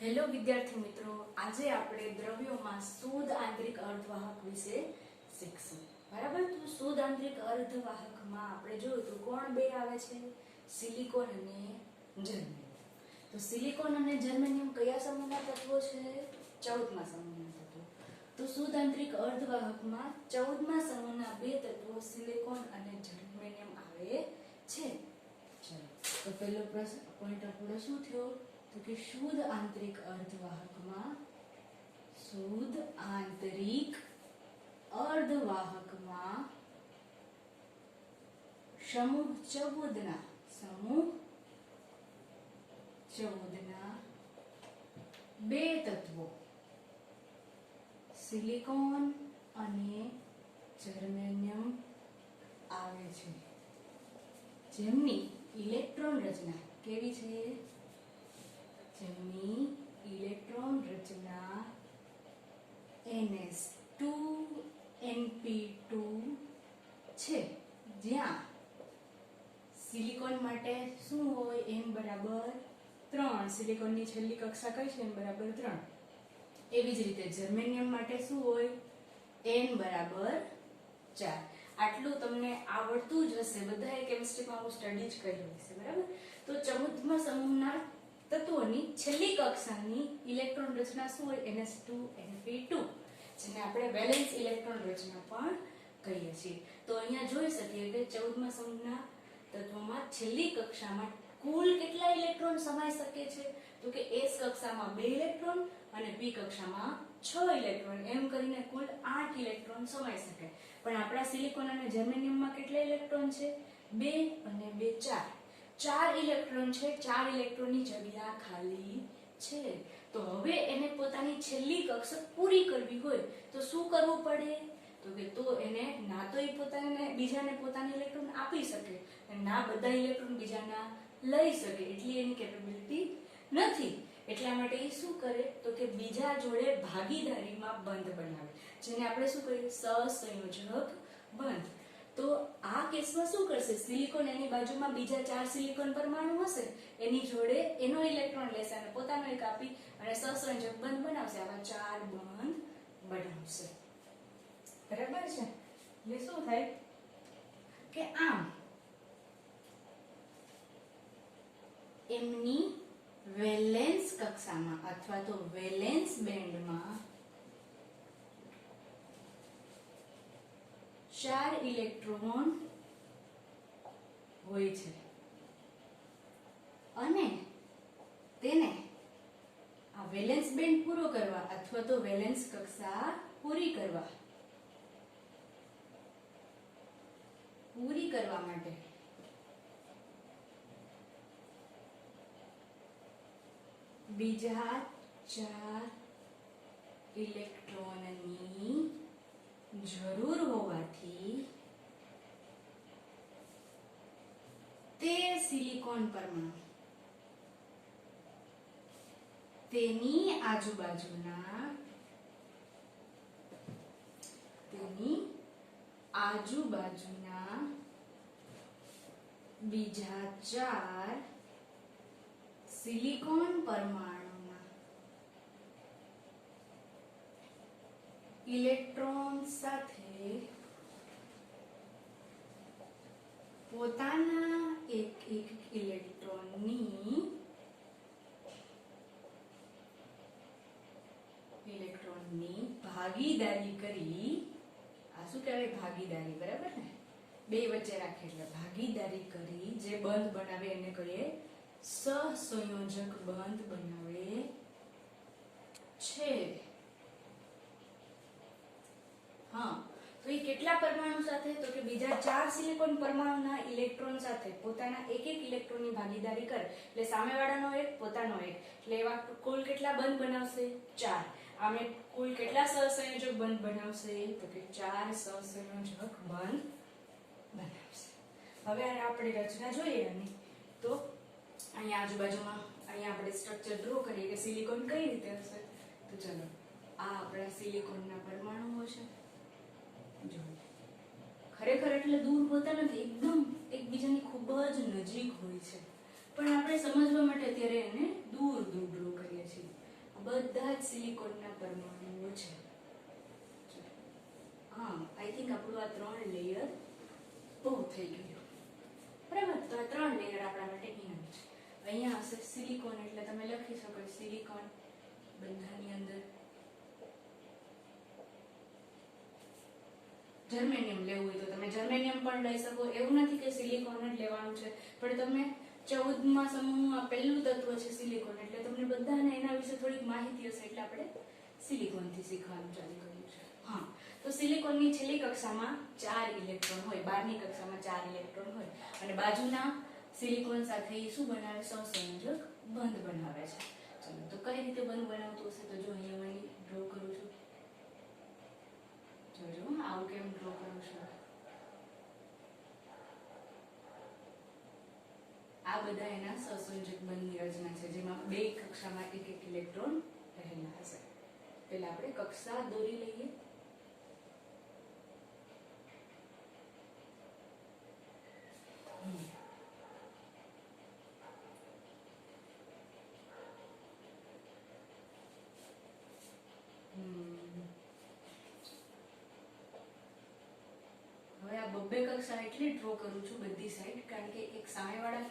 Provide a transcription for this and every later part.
Hello વિદ્યાર્થી મિત્રો, આજે આપણે દ્રવ્યોમાં શુદ્ધ આંતરિક અર્ધવાહક વિશે શીખશું. બરાબર. તો શુદ્ધ આંતરિક અર્ધવાહકમાં આપણે જોયું તો કોણ બે આવે છે? સિલિકોન અને જર્મેનિયમ. તો સિલિકોન અને જર્મેનિયમ કયા સમૂહના તત્વો છે? 14મા સમૂહના તત્વો. તો શુદ્ધ આંતરિક અર્ધવાહકમાં 14મા સમૂહના બે તત્વો સિલિકોન અને જર્મેનિયમ આવે છે. ચલો, તો પહેલો પ્રશ્ન પોઈન્ટ આપણો શું થયો? તો કે શુદ્ધ આંતરિક અર્ધવાહકમાં સમૂહ 14ના બે તત્વો સિલિકોન અને જર્મેનિયમ આવે છે, જેમની ઇલેક્ટ્રોન રચના કેવી છે? જેમની ઇલેક્ટ્રોન રચના ns2np2 છે, જ્યાં સિલિકોન માટે શું હોય? n બરાબર 3. સિલિકોનની છેલ્લી કક્ષા કઈ છે? n બરાબર 3. એવી જ રીતે જર્મેનિયમ માટે શું હોય? n બરાબર 4. આટલું તમને આવડતું જ હશે, બધાએ કેમિસ્ટ્રીમાં સ્ટડી જ કર્યું હશે. બરાબર. તો 14મા સમૂહના તત્વોની છેલ્લી કક્ષાની ઇલેક્ટ્રોન રચના શું હોય? ns2np2, જેને આપણે વેલેન્સ ઇલેક્ટ્રોન રચના પણ કહીએ છીએ. તો અહીંયા જોઈ શકીએ કે 14મા સમૂહના તત્વોમાં છેલ્લી કક્ષામાં કુલ કેટલા ઇલેક્ટ્રોન સમાઈ શકે છે? તો કે s કક્ષામાં 2 ઇલેક્ટ્રોન અને p કક્ષામાં 6 ઇલેક્ટ્રોન, એમ કરીને કુલ 8 ઇલેક્ટ્રોન સમાઈ શકે. પણ આપણા સિલિકોન અને જર્મેનિયમમાં કેટલા ઇલેક્ટ્રોન છે? 2 અને 2 4 ઇલેક્ટ્રોન છે. 4 ઇલેક્ટ્રોનની જગ્યા ખાલી છે. તો હવે એને પોતાની છેલ્લી કક્ષા પૂરી કરવી હોય તો શું કરવું પડે? તો કે એને ના તો પોતાને બીજાને પોતાની ઇલેક્ટ્રોન આપી શકે અને ના બધા ઇલેક્ટ્રોન બીજાના લઈ શકે, એટલી એની કેપેબિલિટી નથી. એટલા માટે એ શું કરે? તો કે બીજા જોડે ભાગીદારીમાં બંધ બનાવે, જેને આપણે શું કહીએ? સહસંયોજક બંધ. તો આ કેસમાં શું કરશે? સિલિકોન એની બાજુમાં બીજા 4 સિલિકોન પરમાણુ હશે, એની જોડે એનો ઇલેક્ટ્રોન લેશે અને પોતાનો એક આપી અને સહસંયોજક બંધ બનાવશે. આવા 4 બંધ બનાવશે. બરાબર છે? એટલે શું થાય કે આમ એમની વેલેન્સ કક્ષામાં અથવા તો વેલેન્સ બેન્ડમાં 4 ઇલેક્ટ્રોન હોય છે અને તેને આ વેલેન્સ બેન્ડ પૂરો કરવા અથવા તો વેલેન્સ કક્ષા પૂરી કરવા માટે બીજા 4 ઇલેક્ટ્રોનની જરૂર હોવાથી તે સિલિકોન પરમાણુ તેની આજુબાજુના બીજા 4 સિલિકોન પરમાણુના ઇલેક્ટ્રોન સાથે પોતાના એક ઇલેક્ટ્રોનની ભાગીદારી કરી, આ શું કહેવાય? ભાગીદારી. બરાબર ને? બે વચ્ચે રાખે એટલે ભાગીદારી કરી જે બંધ બનાવે એને કહીએ સહસંયોજક બંધ બનાવે છે. હા, તો એ કેટલા પરમાણુ સાથે? તો કે બીજા 4 સિલિકોન પરમાણુના ઇલેક્ટ્રોન સાથે પોતાના એક ઇલેક્ટ્રોનની ભાગીદારી કરે, એટલે સામેવાળાનો એક, પોતાનો એક, એટલે એવા કુલ કેટલા બંધ બનાવશે? 4. આમે કુલ કેટલા સહસંયોજક બંધ બનાવશે? તો કે 4 સહસંયોજક બંધ બનાવશે. હવે આપણે રચના જોઈએ અને તો અહીંયા આજુબાજુમાં અહીંયા આપણે સ્ટ્રક્ચર ડ્રો કરીએ કે સિલિકોન કઈ રીતે હશે. તો ચલો, આ આપણા સિલિકોનના પરમાણુઓ છે. જો ખરેખર એટલે દૂર હોતા નથી, એકદમ એકબીજાની ખૂબ જ નજીક હોય છે, પણ આપણે સમજવા માટે અત્યારે એને દૂર ડ્રો કરીએ છીએ. બધા જ સિલિકોનના પરમાણુઓ છે. હા, આઈ થિંક આપણું આ 3 લેયર બહુ થઈ ગયું. બરાબર, તો આ 3 લેયર આપણા માટે ઇનફ છે. અહીંયા હશે સિલિકોન, એટલે તમે લખી શકો સિલિકોન બંધાની અંદર. જર્મેનિયમ લેવું હોય તો તમે જર્મેનિયમ પણ લઈ શકો. એવું નથી કે સિલિકોન જ લેવાનું છે, પણ તમે 14મા સમૂહમાં પહેલું તત્વ છે સિલિકોન, એટલે તમને બધાને એના વિશે થોડીક માહિતી હશે, એટલે આપણે સિલિકોનથી શીખવાનું ચાલુ કર્યું છે. હા, તો સિલિકોનની છેલ્લી કક્ષામાં 4 ઇલેક્ટ્રોન હોય, 12મી કક્ષામાં 4 ઇલેક્ટ્રોન હોય, અને બાજુના સિલિકોન સાથે શું બનાવે? સહસંયોજક બંધ બનાવે છે. ચલો, તો કઈ રીતે બંધ બનાવતું હશે? તો જો અહીંયા હું ડ્રો કરું છું. જોજો આવું કેમ ડ્રો કરું છું. આ બધા એના સહસંયોજક બંધની રચના છે, જેમાં 2 કક્ષામાં એક ઇલેક્ટ્રોન રહેલા હશે. પહેલા આપણે કક્ષા દોરી લઈએ. હવે આ બબ્બે કક્ષા એટલે ડ્રો કરું છું બધી સાઈડ, કારણ કે એક સામેવાળા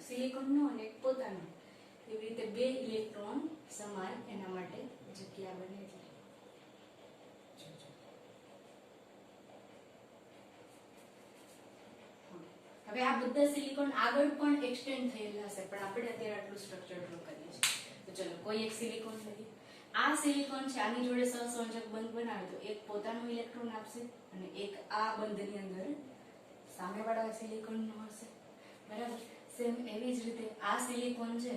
સિલિકોનનો અને એક પોતાનો, એવી રીતે 2 ઇલેક્ટ્રોન સમાય એના માટે જગ્યા બને. હવે આ બધા સિલિકોન આગળ પણ એક્સટેન્ડ થયેલા હશે, પણ આપણે અત્યારે આટલું સ્ટ્રક્ચર ડ્રો કરીએ છીએ. તો ચલો કોઈ એક સિલિકોન લઈએ. આ સિલિકોન છે, આની જોડે સહસંયોજક બંધ બનાવે તો એક પોતાનો ઇલેક્ટ્રોન આપશે અને એક આ બંધની અંદર સામેવાળા સિલિકોનનો હશે. બરાબર, સેમ એવી જ રીતે આ સિલિકોન છે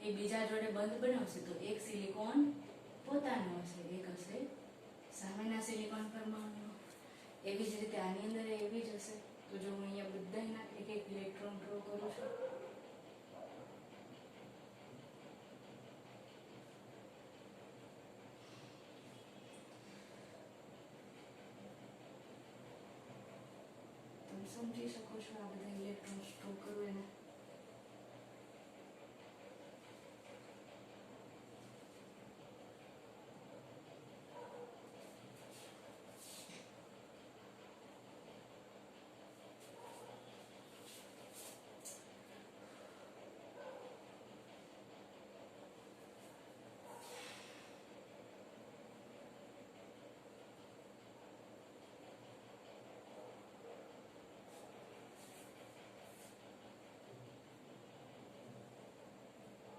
એ બીજા જોડે બંધ બનાવશે તો એક સિલિકોન પોતાનો હશે, એક હશે સામેના સિલિકોન પરમાણુ. એવી જ રીતે આની અંદર એવી જ હશે. તો જો હું અહીંયા બધાના એક એક ઇલેક્ટ્રોન ડ્રો કરું છું. તમે સમજી શકો છો આ બધા ઇલેક્ટ્રોન ડ્રો કરવું એને.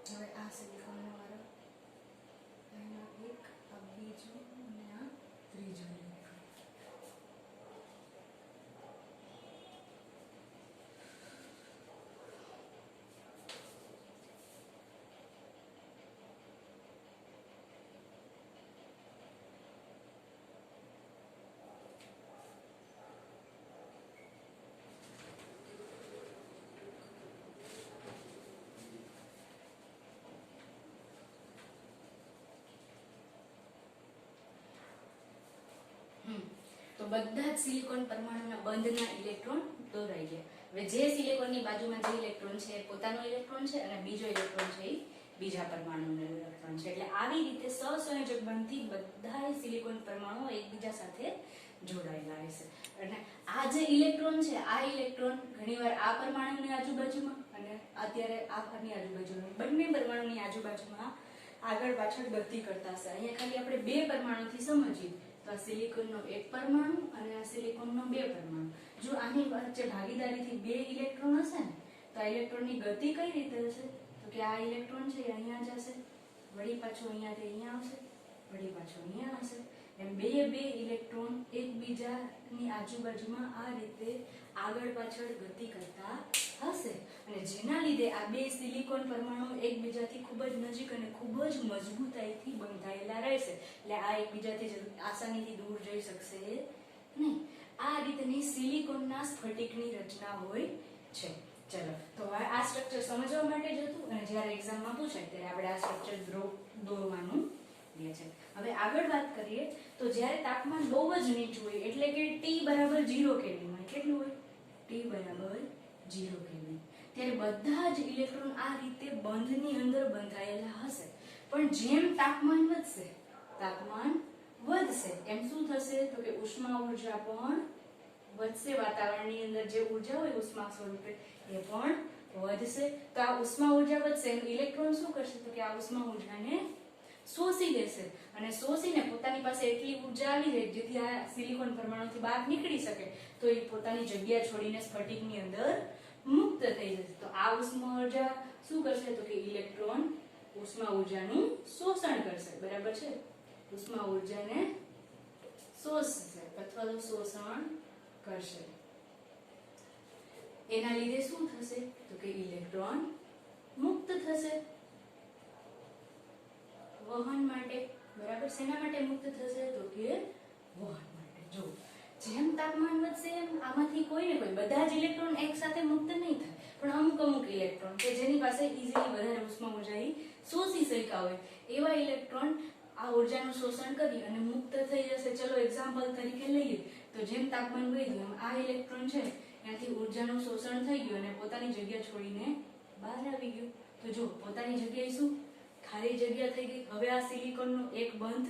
હવે આ સિલિકોનનો વારો, એમાં એક, આ બીજું અને આ ત્રીજું ઇલેક્ટ્રોન. તો બધા જ સિલિકોન પરમાણુના બંધના ઇલેક્ટ્રોન દોરાઈ ગયા. હવે જે સિલિકોનની બાજુમાં જે ઇલેક્ટ્રોન છે એ પોતાનો ઇલેક્ટ્રોન છે અને બીજો ઇલેક્ટ્રોન છે એ બીજા પરમાણુનો ઇલેક્ટ્રોન છે. એટલે આવી રીતે સહસંયોજક બંધથી બધા સિલિકોન પરમાણુઓ એકબીજા સાથે જોડાયેલા હશે. અને આ જે ઇલેક્ટ્રોન છે, આ ઇલેક્ટ્રોન ઘણીવાર આ પરમાણુની આજુબાજુમાં અને અત્યારે આની આજુબાજુમાં, બંને પરમાણુની આજુબાજુમાં આગળ પાછળ ગતિ કરતા હશે. અહીંયા ખાલી આપણે 2 પરમાણુથી સમજીએ તો આ સિલિકોનનો એક પરમાણુ અને આ સિલિકોનનો 2 પરમાણુ. જો આની વચ્ચે ભાગીદારીથી 2 ઇલેક્ટ્રોન હશે ને તો આ ઇલેક્ટ્રોનની ગતિ કઈ રીતે હશે? તો કે આ ઇલેક્ટ્રોન છે એ અહીંયા જશે, વળી પાછો અહીંયાથી અહીંયા આવશે, વળી પાછો અહીંયા આવશે. એમ 2 ઇલેક્ટ્રોન એકબીજાની આજુબાજુમાં આ રીતે આગળ પાછળ ગતિ કરતા હશે. અને જેના લીધે આ 2 સિલિકોન પરમાણુ એકબીજાથી ખૂબ જ નજીક અને ખૂબ જ મજબૂતાઈથી બંધાયેલા રહેશે. એટલે આ એકબીજાથી આસાનીથી દૂર જઈ શકશે નહીં. આ રીતની સિલિકોનના સ્ફટિકની રચના હોય છે. ચલો, તો આ સ્ટ્રક્ચર સમજવા માટે જ હતું અને જ્યારે એક્ઝામમાં પૂછાય ત્યારે આપણે આ સ્ટ્રક્ચર દોરવાનું રહે છે. હવે આગળ વાત કરીએ તો જ્યારે તાપમાન બહુ જ નીચું હોય એટલે કે T બરાબર 0 કેલ્વિન હોય. કેટલું હોય? T બરાબર 0 કેલ્વિન. ત્યારે બધા જ ઇલેક્ટ્રોન આ રીતે બંધની અંદર બંધાયેલા હશે. પણ જેમ તાપમાન વધશે એમ શું થશે તો કે ઉષ્મા ઊર્જા પણ વધશે. વાતાવરણની અંદર જે ઊર્જા હોય ઉષ્મા સ્વરૂપે એ પણ વધશે. તો આ ઉષ્મા ઊર્જા વધશે એમ ઇલેક્ટ્રોન શું કરશે તો કે આ ઉષ્મા ઊર્જાને શોષી લેશે અને શોષીને પોતાની પાસે એટલી ઊર્જા આવી જાય જેથી આ સિલિકોન પરમાણુથી બહાર નીકળી શકે તો એ પોતાની જગ્યા છોડીને સ્ફટિકની અંદર મુક્ત થઈ જશે. તો આ ઉષ્મા ઊર્જા શું કરશે તો કે ઇલેક્ટ્રોન ઉષ્મા ઊર્જાનું શોષણ કરશે. બરાબર છે, ઉષ્મા ઊર્જાને શોષશે અથવા તો શોષણ કરશે. એના લીધે શું થશે તો કે ઇલેક્ટ્રોન મુક્ત થશે વહન માટે. બરાબર, શેના માટે મુક્ત થશે તો કે વહન માટે. જો જેમ તાપમાન વધશે એમ આમાંથી કોઈ ને કોઈ બધા જ ઇલેક્ટ્રોન એક સાથે મુક્ત નહીં થાય, પણ અમુક ઇલેક્ટ્રોન કે જેની પાસે ઈઝીલી વધારે ઉષ્મા ઊર્જા શોષી શક્યા હોય એવા ઇલેક્ટ્રોન આ ઊર્જાનું શોષણ કરી અને મુક્ત થઈ જશે. ચલો એક્ઝામ્પલ તરીકે લઈએ તો જેમ તાપમાન વધ્યું એમ આ ઇલેક્ટ્રોન છે ત્યાંથી ઊર્જાનું શોષણ થઈ ગયું અને પોતાની જગ્યા છોડીને બહાર આવી ગયું. તો જો પોતાની જગ્યાએ શું ખાલી જગ્યા થઈ ગઈ. હવે આ સિલિકોનનો એક બંધ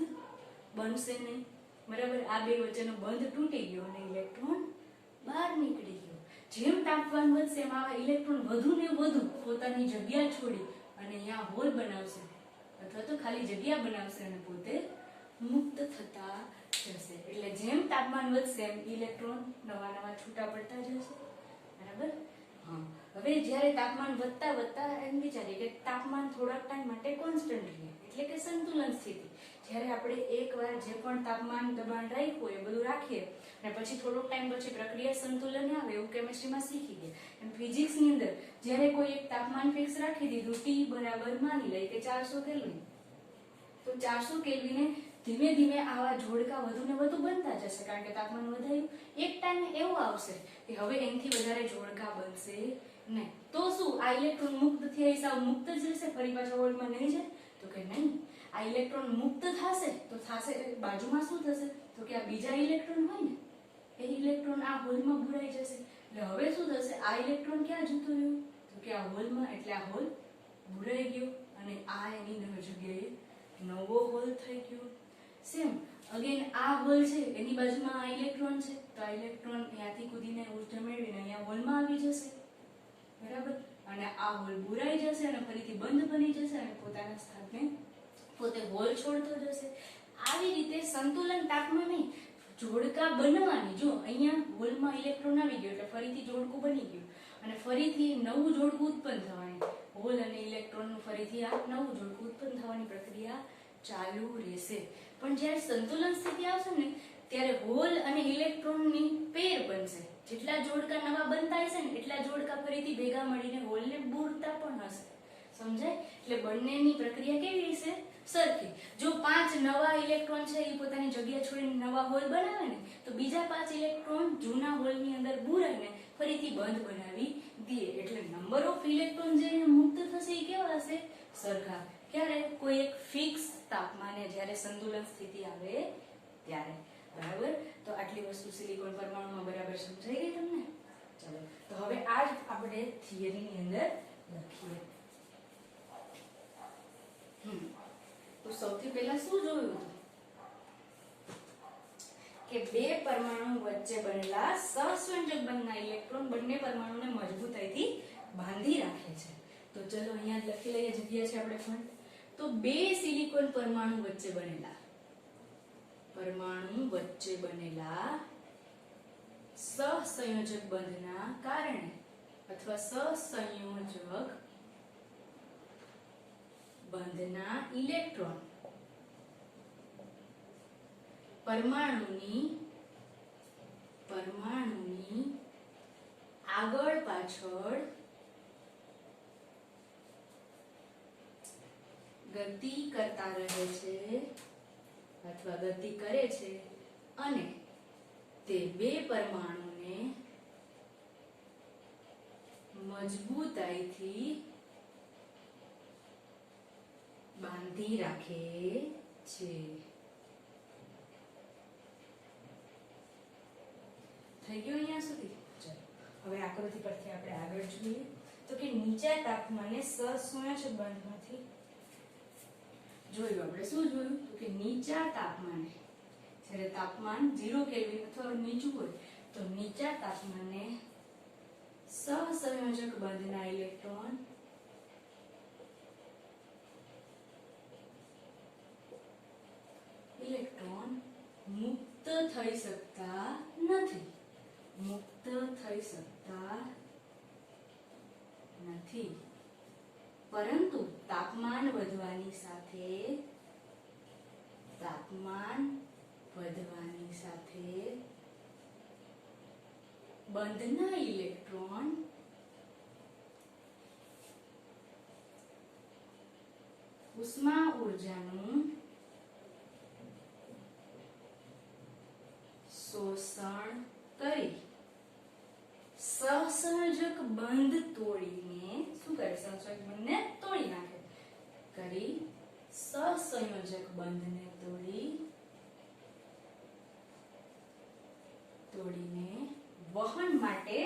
બનશે નહીં. બરાબર, આ બે વચ્ચેનો બંધ તૂટી ગયો અને ઇલેક્ટ્રોન બહાર નીકળી ગયો. જેમ તાપમાન વધશે એમ આ ઇલેક્ટ્રોન વધુ ને વધુ પોતાની જગ્યા છોડી અને અહીંયા હોલ બનાવશે અથવા તો ખાલી જગ્યા બનાવશે અને પોતે મુક્ત થતા જશે. એટલે જેમ તાપમાન વધશે એમ ઇલેક્ટ્રોન નવા નવા છૂટા પડતા જશે. બરાબર, હા. હવે જ્યારે તાપમાન વધતા એમ વિચારીએ કે તાપમાન થોડાક ટાઈમ માટે કોન્સ્ટન્ટ રહે એટલે કે સંતુલન સ્થિતિ. જ્યારે આપણે એકવાર જે પણ તાપમાન દબાણ રાખ્યું એ બધું રાખીએ અને પછી થોડોક ટાઈમ પછી પ્રક્રિયા સંતુલન આવે એવું કેમિસ્ટ્રીમાં શીખી ગયા. એમ ફિઝિક્સની અંદર જ્યારે કોઈ એક તાપમાન ફિક્સ રાખી દીધું T બરાબર માની લઈએ કે 400 કેલ્વિન, તો 400 કેલ્વિને ધીમે ધીમે આવા જોડકા વધુ ને વધુ બનતા જશે કારણ કે તાપમાન વધાર્યું. એક ટાઈમ એવો આવશે કે હવે એનાથી વધારે જોડકા બનશે નહીં. તો શું આ ઇલેક્ટ્રોન મુક્ત થયા હિસાબ મુક્ત જ રહેશે, ફરી પાછા હોલમાં નહીં જાય તો કે નહીં. આ ઇલેક્ટ્રોન મુક્ત થશે તો થશે બાજુમાં શું થશે તો કે આ બીજા ઇલેક્ટ્રોન હોય ને એ ઇલેક્ટ્રોન આ હોલમાં ભરાઈ જશે. એટલે હવે શું થશે આ ઇલેક્ટ્રોન ક્યાં જતું રહ્યું તો કે આ હોલમાં. એટલે આ હોલ ભરાઈ ગયો અને આ એની નવી જગ્યાએ નવો હોલ થઈ ગયો. સેમ અગેન આ હોલ છે એની બાજુમાં આ ઇલેક્ટ્રોન છે તો આ ઇલેક્ટ્રોન અહીંયાથી કૂદીને ઊર્જા મેળવીને અહીંયા હોલમાં આવી જશે. બરાબર, અને આ હોલ બુરાઈ જશે અને ફરીથી બંધ બની જશે અને પોતાના સ્થાને પોતે હોલ છોડતો જશે. આવી રીતે સંતુલન તાપમાને જોડકા બનવાની. જો અહીંયા હોલમાં ઇલેક્ટ્રોન આવી ગયો એટલે ફરીથી જોડકું બની ગયું અને ફરીથી નવું જોડકું ઉત્પન્ન થવાની. હોલ અને ઇલેક્ટ્રોનનું ફરીથી આ નવું જોડકું ઉત્પન્ન થવાની પ્રક્રિયા ચાલુ રહેશે. પણ જ્યારે સંતુલન સ્થિતિ આવશે ને ત્યારે હોલ અને ઇલેક્ટ્રોનની પેર બનશે. જેટલા જોડકા નવા બનતા હશે ને એટલા જોડકા ફરીથી ભેગા મળીને હોલને બુરતા પણ હશે. સમજાય? એટલે બંનેની પ્રક્રિયા કેવી હશે? સરખી. જો 5 નવા ઇલેક્ટ્રોન છે એ પોતાની જગ્યા છોડીને નવા હોલ બનાવે ને તો બીજા 5 ઇલેક્ટ્રોન જૂના હોલની અંદર બુરાઈને ફરીથી બંધ બનાવી દે. એટલે નંબર ઓફ ઇલેક્ટ્રોન જે મુક્ત થશે એ કેવા હશે? સરખા. ક્યારે? કોઈ એક ફિક્સ તાપમાને જ્યારે સંતુલન સ્થિતિ આવે ત્યારે. બરાબર, તો આટલી વસ્તુ સિલિકોન પરમાણુમાં બરાબર સમજાઈ ગઈ તમને? ચલો તો હવે આ જ આપણે થિયરીની અંદર લખીએ. તો સૌથી પહેલા શું જોયું કે બે પરમાણુ વચ્ચે બનેલા સહસંયોજક બંધના ઇલેક્ટ્રોન બંને પરમાણુને મજબૂતાઈથી બાંધી રાખે છે. તો ચલો અહીંયા જ લખી લઈએ, જગ્યા છે આપણે પણ. તો બે સિલિકોન પરમાણુ વચ્ચે બનેલા સહસંયોજક બંધના કારણે અથવા સહસંયોજક બંધના ઇલેક્ટ્રોન પરમાણુની આગળ પાછળ ગતિ કરતા રહે છે અથવા ગતિ કરે છે અને તે બે પરમાણુને મજબૂતાઈથી બાંધી રાખે છે. થઈ ગયું અહીંયા સુધી? ચલો હવે આકૃતિ પરથી આપણે આગળ જોઈએ તો કે નીચા તાપમાને સહસંયોજક બંધમાંથી જોયું આપણે શું જોયું તો કે નીચા તાપમાને જ્યારે તાપમાન 0 કેલ્વિન અથવા નીચું હોય તો નીચા તાપમાને સહસંયોજક બંધના ઇલેક્ટ્રોન મુક્ત થઈ શકતા નથી પરંતુ તાપમાન વધવાની સાથે બંધના ઇલેક્ટ્રોન ઉષ્મા ઊર્જાનું શોષણ કરી સહસંયોજક બંધ તોડીને શું કરે સહસંયોજક બંધને તોડી નાખે કરી સહસંયોજક બંધને તોડીને વહન માટે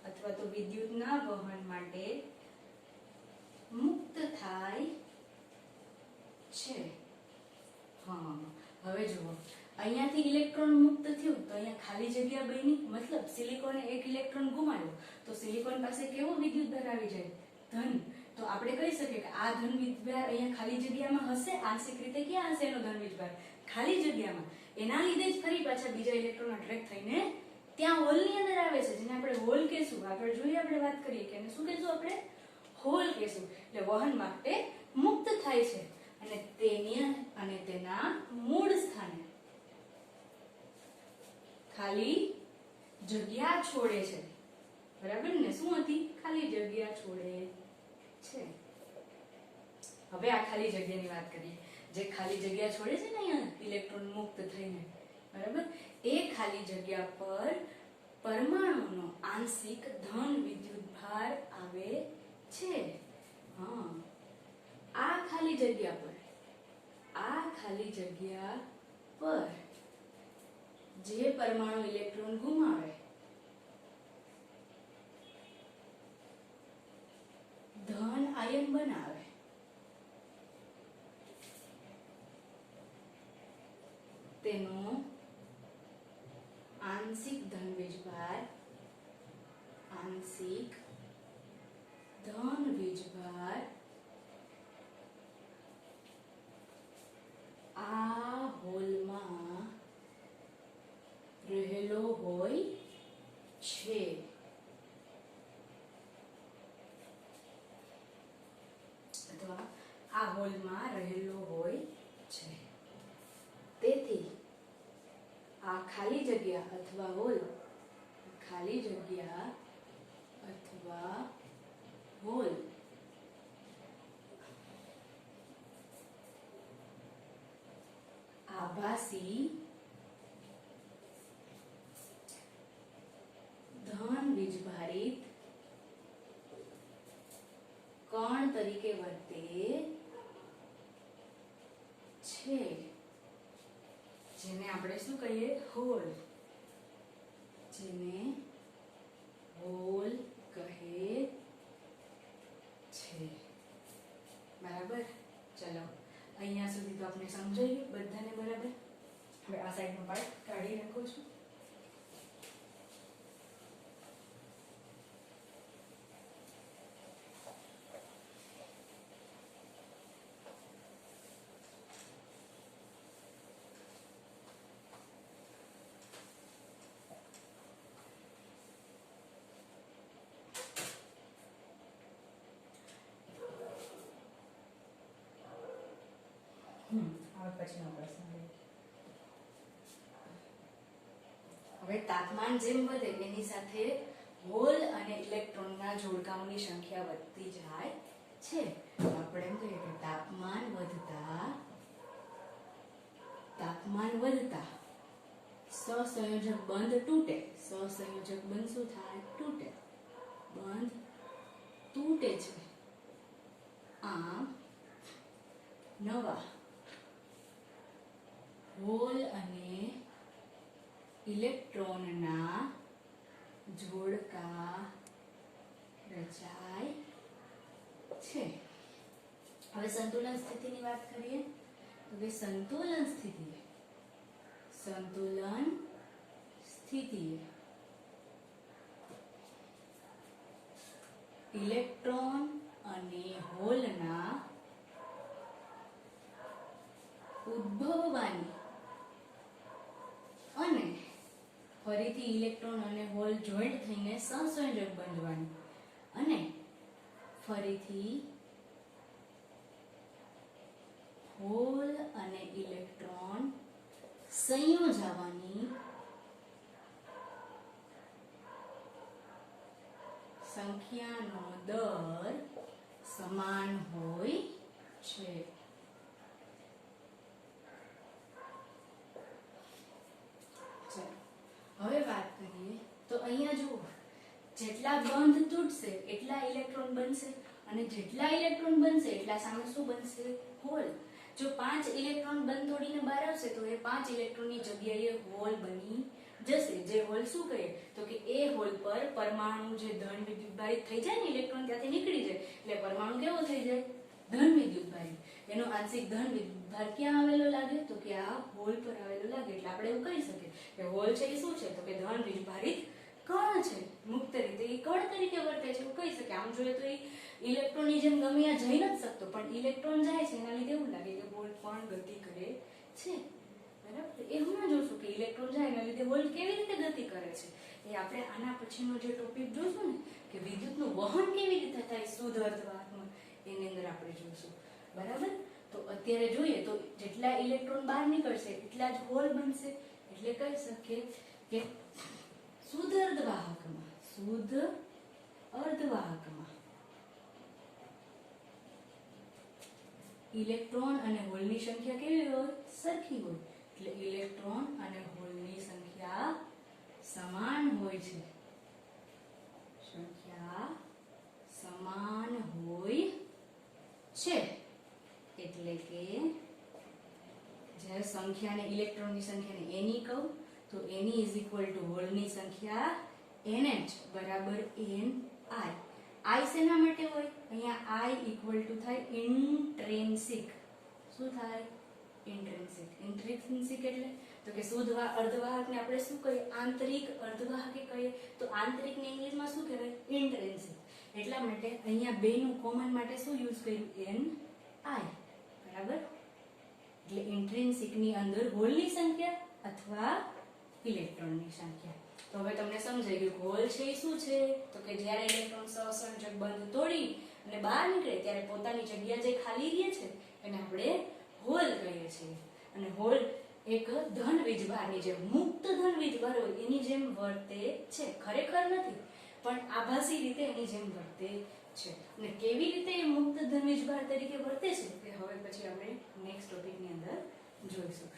અથવા તો વિદ્યુતના વહન માટે મુક્ત થાય છે. હા હવે જુઓ અહીંયાથી ઇલેક્ટ્રોન મુક્ત થયું તો અહીંયા ખાલી જગ્યા બની મતલબ સિલિકોને એક ઇલેક્ટ્રોન ગુમાવ્યો તો સિલિકોન પાસે કેવો વિદ્યુતભાર આવી જાય ધન. તો આપણે કહી શકીએ કે આ ધન વિદ્યુતભાર અહીંયા ખાલી જગ્યામાં હશે આંશિક રીતે ક્યાં હશે એનો ધન વિદ્યુતભાર ખાલી જગ્યામાં એના લીધે જ ફરી પાછા બીજા ઇલેક્ટ્રોન અટ્રેક્ટ થઈને ત્યાં હોલની અંદર આવે છે જેને આપણે હોલ કહેશું. આગળ જોઈએ આપણે વાત કરીએ કે શું કહેશું આપણે હોલ કહેશું. એટલે વહન માટે મુક્ત થાય છે અને તેના મૂળ સ્થાને ખાલી જગ્યા છોડે છે. બરાબર ને શું હતી ખાલી જગ્યા છોડે છે. હવે આ ખાલી જગ્યાની વાત કરીએ જે ખાલી જગ્યા છોડે છે ને અહીંયા ઇલેક્ટ્રોન મુક્ત થઈને બરાબર એ ખાલી જગ્યા પર પરમાણુનો આંશિક ધન વિદ્યુતભાર આવે છે. હા આ ખાલી જગ્યા પર જે પરમાણુ ઇલેક્ટ્રોન ગુમાવે ધન આયન બનાવે તેનો આંશિક ધન વીજભાર આ હોલમાં રહેલો હોય છે. અથવા આ હોલમાં રહેલો હોય છે. તેથી આ ખાલી જગ્યા અથવા હોલ આભાસી ધન વીજભારિત કણ તરીકે વર્તે છે જેને આપણે શું કહીએ હોલ કહે છે. બરાબર ચલો અહીંયા સુધી તો આપણે સમજાઈ ગયું બધાને બરાબર. હવે આ સાઈડનો પાર્ટ કાઢી નાખું છું. હવે તાપમાન જેમ વધે એની સાથે હોલ અને ઇલેક્ટ્રોનના જોડકાઓની સંખ્યા વધતી જાય છે. આપણે એમ કહીએ કે તાપમાન વધતા સહસંયોજક બંધ તૂટે. સહસંયોજક બંધ શું થાય તૂટે. બંધ તૂટે છે. આમ નવા હોલ અને ઇલેક્ટ્રોનના જોડકા રચાય છે. હવે સંતુલન સ્થિતિની વાત કરીએ તો કે સંતુલન સ્થિતિએ, સંતુલન સ્થિતિએ ઇલેક્ટ્રોન અને હોલના ઉદ્ભવવાની અને ફરીથી ઇલેક્ટ્રોન અને હોલ જોઈન્ટ થઈને સહસંયોજક બનવાની અને ફરીથી હોલ અને ઇલેક્ટ્રોન સંયોજાવાની સંખ્યાનો દર સમાન હોય છે. હવે વાત કરીએ તો અહીંયા જુઓ, જેટલા બંધ તૂટશે એટલા ઇલેક્ટ્રોન બનશે અને જેટલા ઇલેક્ટ્રોન બનશે એટલા સામે શું બનશે? હોલ. જો 5 ઇલેક્ટ્રોન બંધ તોડીને બહાર આવશે તો એ 5 ઇલેક્ટ્રોનની જગ્યાએ હોલ બની જશે. જે હોલ શું કહે તો કે એ હોલ પર પરમાણુ જે ધન વિદ્યુતભારિત થઈ જાય ને, ઇલેક્ટ્રોન ત્યાંથી નીકળી જાય એટલે પરમાણુ કેવો થઈ જાય? ધન વિદ્યુતભારિત. એનો આંશિક ધન વિદ્યુતભાર ક્યાં આવેલો લાગે તો કે આ હોલ પર આવેલો લાગે. એટલે આપણે એવું કહી શકીએ કે હોલ છે એ શું છે તો કે ધન વિદ્યુતભારિત કણ છે. મુક્ત રીતે એ કણ તરીકે વર્તે છે એવું કહી શકીએ. આમ જોઈએ તો એ ઇલેક્ટ્રોનની જેમ ગમે ત્યાં જઈ નથી શકતો, પણ ઇલેક્ટ્રોન જાય છે એના લીધે એવું લાગે કે હોલ પણ ગતિ કરે છે. બરાબર. એ હમણાં જોશું કે ઇલેક્ટ્રોન જાય એના લીધે હોલ કેવી રીતે ગતિ કરે છે. એ આપણે આના પછીનો જે ટોપિક જોશું ને કે વિદ્યુતનું વહન કેવી રીતે થાય શુદ્ધ અર્ધવાહકમાં, એની અંદર આપણે જોશું. બરાબર. તો અત્યારે જોઈએ તો જેટલા ઇલેક્ટ્રોન બહાર નીકળશે એટલા જ હોલ બનશે. એટલે કહી શકીએ કે શુદ્ધ અર્ધવાહકમાં ઇલેક્ટ્રોન અને હોલની સંખ્યા કેવી હોય? સરખી હોય. એટલે ઇલેક્ટ્રોન અને હોલની સંખ્યા સમાન હોય છે. સંખ્યા સમાન હોય છે. એટલે કે જ્યારે સંખ્યાને ઇલેક્ટ્રોનની સંખ્યાને n કહું તો n હોલની સંખ્યા nh બરાબર ni. I શેના માટે હોય? અહીંયા I થાય ઇન્ટ્રિન્સિક. શું થાય? ઇન્ટ્રિન્સિક. ઇન્ટ્રિન્સિક એટલે તો કે શુદ્ધ અર્ધવાહકને આપણે શું કહીએ? આંતરિક અર્ધવાહક કહીએ. તો આંતરિકને ઇંગ્લિશમાં શું કહેવાય? ઇન્ટ્રિન્સિક. એટલા માટે અહીંયા બેનું કોમન માટે શું યુઝ કર્યું? ni. બરાબર. એટલે ઇન્ટ્રિન્સિકની અંદર હોલની સંખ્યા અથવા ઇલેક્ટ્રોનની સંખ્યા. તો હવે તમને સમજાઈ ગયું હોલ છે એ શું છે તો કે જ્યારે ઇલેક્ટ્રોન સહસંયોજક બંધ તોડી અને બહાર નીકળે ત્યારે પોતાની જગ્યા જે ખાલી રહે છે એને આપણે હોલ કહીએ છીએ. અને હોલ એક ધન વીજભારની જેમ, મુક્ત ધન વીજભાર હોય એની જેમ વર્તે છે. ખરેખર નથી પણ આભાસી રીતે એની જેમ વર્તે છે. અને કેવી રીતે એ મુક્ત ધન વીજભાર તરીકે વર્તે છે તે હવે પછી આપણે નેક્સ્ટ ટોપિકની અંદર જોઈશું.